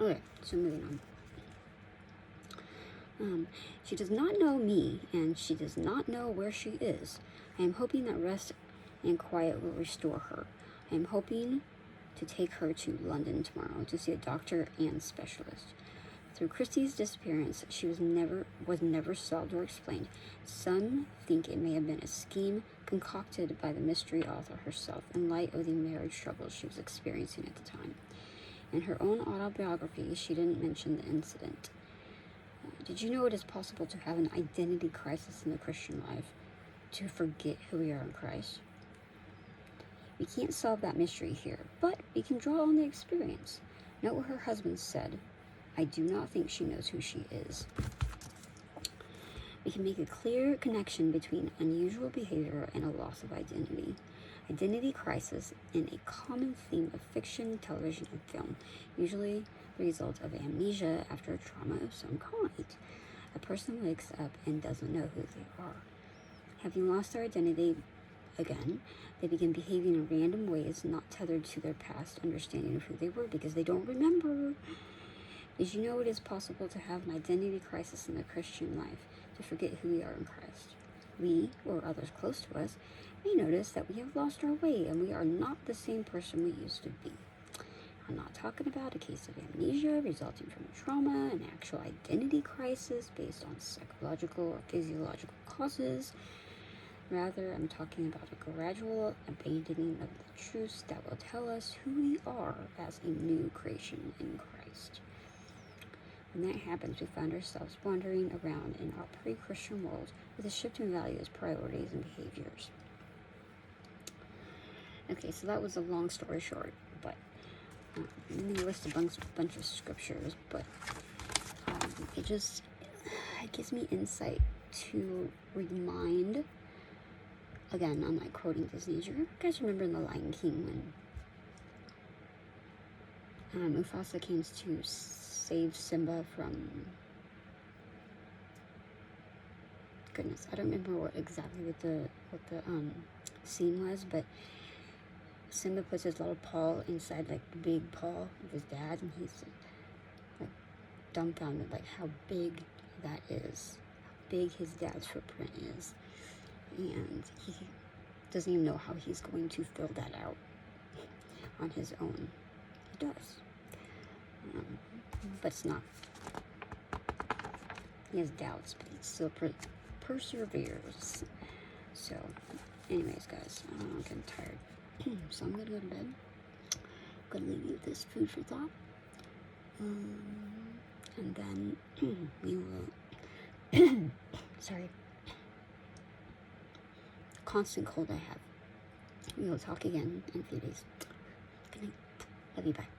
Okay, so moving on. She does not know me, and she does not know where she is. I am hoping that rest and quiet will restore her. I am hoping to take her to London tomorrow to see a doctor and specialist. Through Christie's disappearance, she was never solved or explained. Some think it may have been a scheme concocted by the mystery author herself in light of the marriage struggles she was experiencing at the time. In her own autobiography, she didn't mention the incident. Did you know it is possible to have an identity crisis in the Christian life, to forget who we are in Christ? We can't solve that mystery here, but we can draw on the experience. Note what her husband said. I do not think she knows who she is. We can make a clear connection between unusual behavior and a loss of identity. Identity crisis is a common theme of fiction, television, and film, usually the result of amnesia after a trauma of some kind. A person wakes up and doesn't know who they are. Having lost their identity again, they begin behaving in random ways not tethered to their past understanding of who they were because they don't remember. Did you know it is possible to have an identity crisis in the Christian life, to forget who we are in Christ? We, or others close to us, may notice that we have lost our way and we are not the same person we used to be. I'm not talking about a case of amnesia resulting from trauma, an actual identity crisis based on psychological or physiological causes. Rather, I'm talking about a gradual abandoning of the truths that will tell us who we are as a new creation in Christ. When that happens, we find ourselves wandering around in our pre-Christian world with a shift in values, priorities, and behaviors. Okay, so that was a long story short, but let me list a bunch of scriptures, but it gives me insight to remind. Again, I'm not quoting Disney. You guys remember in The Lion King when Mufasa came to save Simba from... Goodness, I don't remember what the scene was, but Simba puts his little paw inside like the big paw of his dad, and he's like dumbfounded, like how big that is, how big his dad's footprint is. And he doesn't even know how he's going to fill that out on his own. He does. But it's not. He has doubts, but he still perseveres. So, anyways, guys, I'm getting tired. So I'm going to go to bed. I'm going to leave you with this food for thought. And then we will... Sorry. Constant cold I have. We will talk again in a few days. Good night. Love you. Bye.